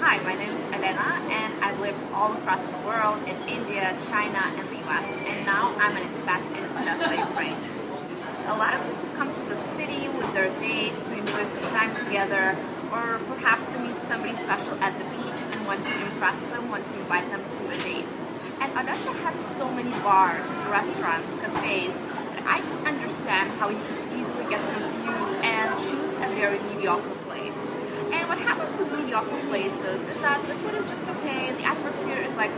Hi, my name is Elena and I've lived all across the world in India, China, and the US, and now I'm an expat in Odessa, Ukraine. A lot of people come to the city with their date to enjoy some time together, or perhaps they meet somebody special at the beach and want to impress them, want to invite them to a date. And Odessa has so many bars, restaurants, cafes, that I can understand how you could easily get confused and choose a very mediocre place. And what happens with mediocre places is that the food is just okay, the atmosphere is like,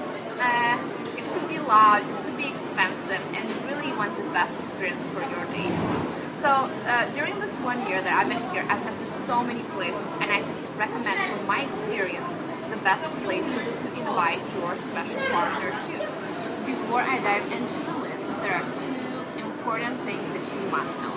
it could be loud, it could be expensive, and you really want the best experience for your date. So during this 1 year that I've been here, I've tested so many places, and I recommend from my experience the best places to invite your special partner to. Before I dive into the list, there are two important things that you must know.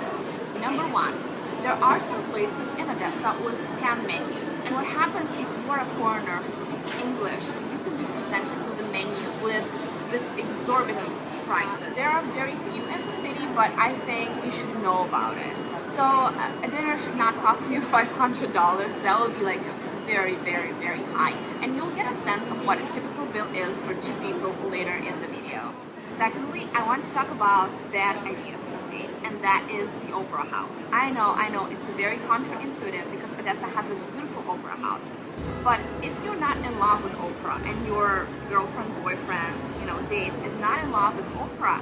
Number one, there are some places in Odessa with scam menus, and what happens if you are a foreigner who speaks English, you can be presented with a menu with this exorbitant prices. There are very few in the city, but I think you should know about it. So a dinner should not cost you $500. That would be like very, very, very high, and you'll get a sense of what a typical bill is for two people later in the video. Secondly, I want to talk about bad ideas for date, and that is the opera house. I know, it's very counterintuitive because Odessa has a beautiful opera house. But if you're not in love with opera and your girlfriend, boyfriend, date is not in love with opera,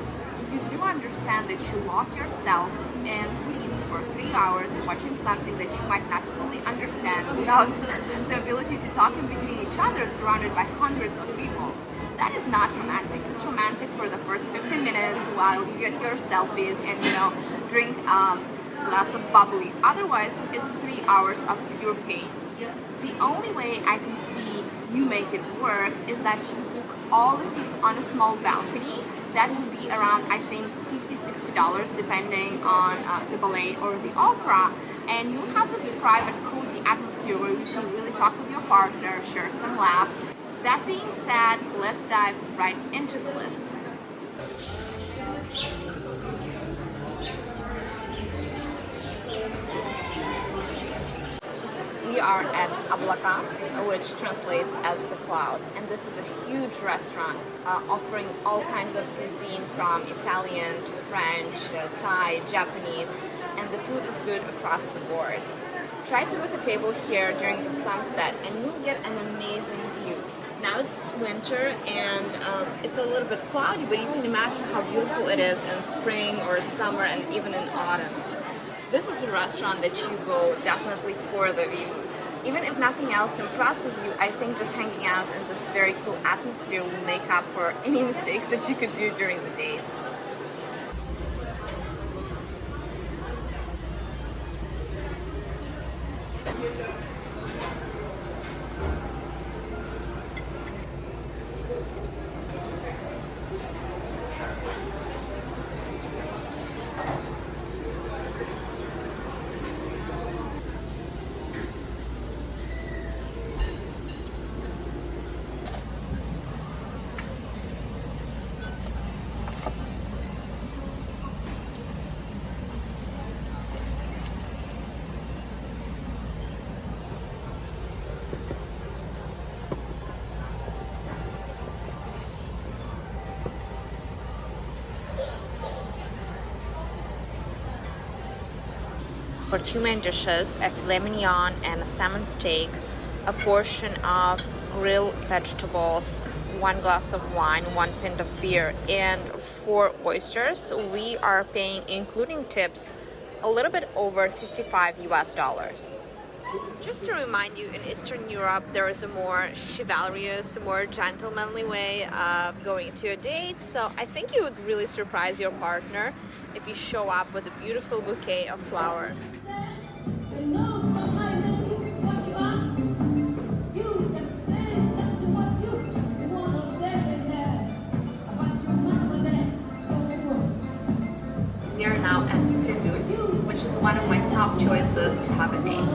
you do understand that you lock yourself in seats for 3 hours watching something that you might not fully understand without the ability to talk in between each other, surrounded by hundreds of people. That is not romantic. It's romantic for the first 15 minutes while you get your selfies and drink a glass of bubbly. Otherwise, it's 3 hours of pure pain. The only way I can see you make it work is that you book all the seats on a small balcony. That will be around, I think, $50–$60 depending on the ballet or the opera. And you'll have this private, cozy atmosphere where you can really talk with your partner, share some laughs. That being said, let's dive right into the list. We are at Облака, which translates as the clouds, and this is a huge restaurant offering all kinds of cuisine from Italian to French, Thai, Japanese, and the food is good across the board. Try to book a table here during the sunset and you'll get an amazing view. Now it's winter and it's a little bit cloudy, but you can imagine how beautiful it is in spring or summer and even in autumn. This is a restaurant that you go definitely for the view. Even if nothing else impresses you, I think just hanging out in this very cool atmosphere will make up for any mistakes that you could do during the date. For two main dishes, a filet mignon and a salmon steak, a portion of grilled vegetables, 1 glass of wine, 1 pint of beer, and 4 oysters, we are paying, including tips, a little bit over $55. Just to remind you, in Eastern Europe, there is a more chivalrous, more gentlemanly way of going to a date. So I think you would really surprise your partner if you show up with a beautiful bouquet of flowers. We are now at the Food, which is one of my top choices to have a date.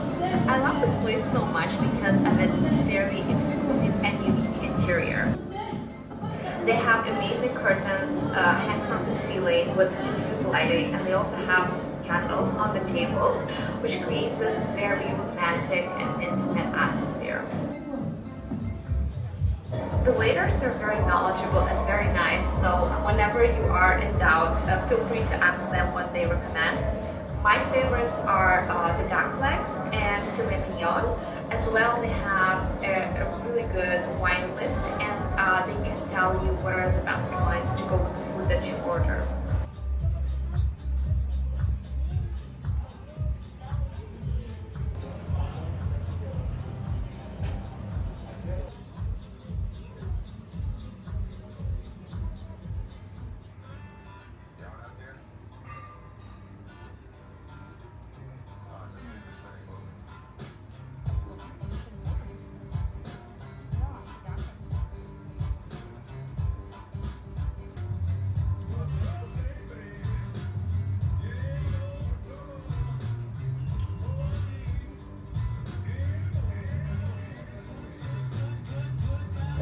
I love this place so much because of its very exquisite and unique interior. They have amazing curtains hang from the ceiling with diffuse lighting, and they also have candles on the tables, which create this very romantic and intimate atmosphere. waiters are very knowledgeable and very nice, so whenever you are in doubt, feel free to ask them what they recommend. My favorites are the duck legs and filet mignon. As well, they have a really good wine list, and they can tell you what are the best wines to go with the food that you order.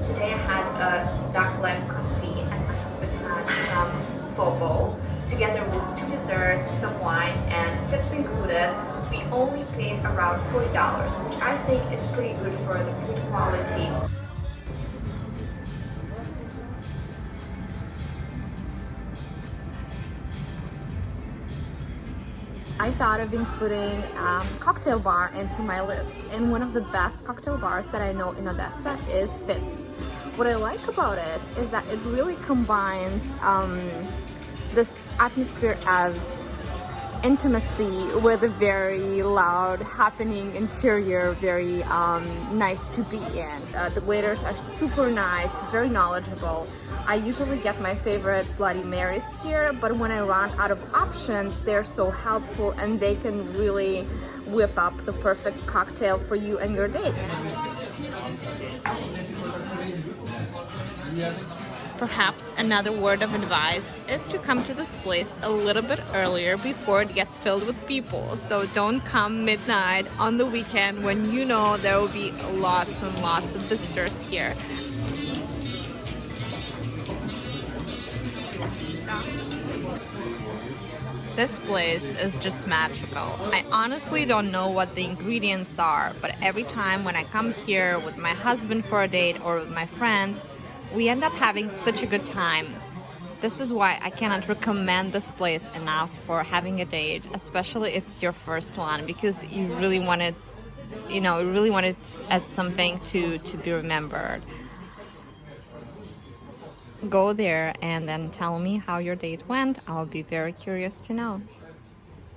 Today I had a duck leg confit and my husband had some pho bowl together with 2 desserts, some wine, and tips included. We only paid around $40, which I think is pretty good for the food quality. I thought of including cocktail bar into my list, and one of the best cocktail bars that I know in Odessa is Fitz. What I like about it is that it really combines this atmosphere of intimacy with a very loud, happening interior, very nice to be in. The waiters are super nice, very knowledgeable. I usually get my favorite Bloody Marys here, but when I run out of options, they're so helpful and they can really whip up the perfect cocktail for you and your date. Perhaps another word of advice is to come to this place a little bit earlier before it gets filled with people. So don't come midnight on the weekend when you know there will be lots and lots of visitors here. This place is just magical. I honestly don't know what the ingredients are, but every time when I come here with my husband for a date or with my friends, we end up having such a good time. This is why I cannot recommend this place enough for having a date, especially if it's your first one, because you really want it, as something to be remembered. Go there and then tell me how your date went. I'll be very curious to know.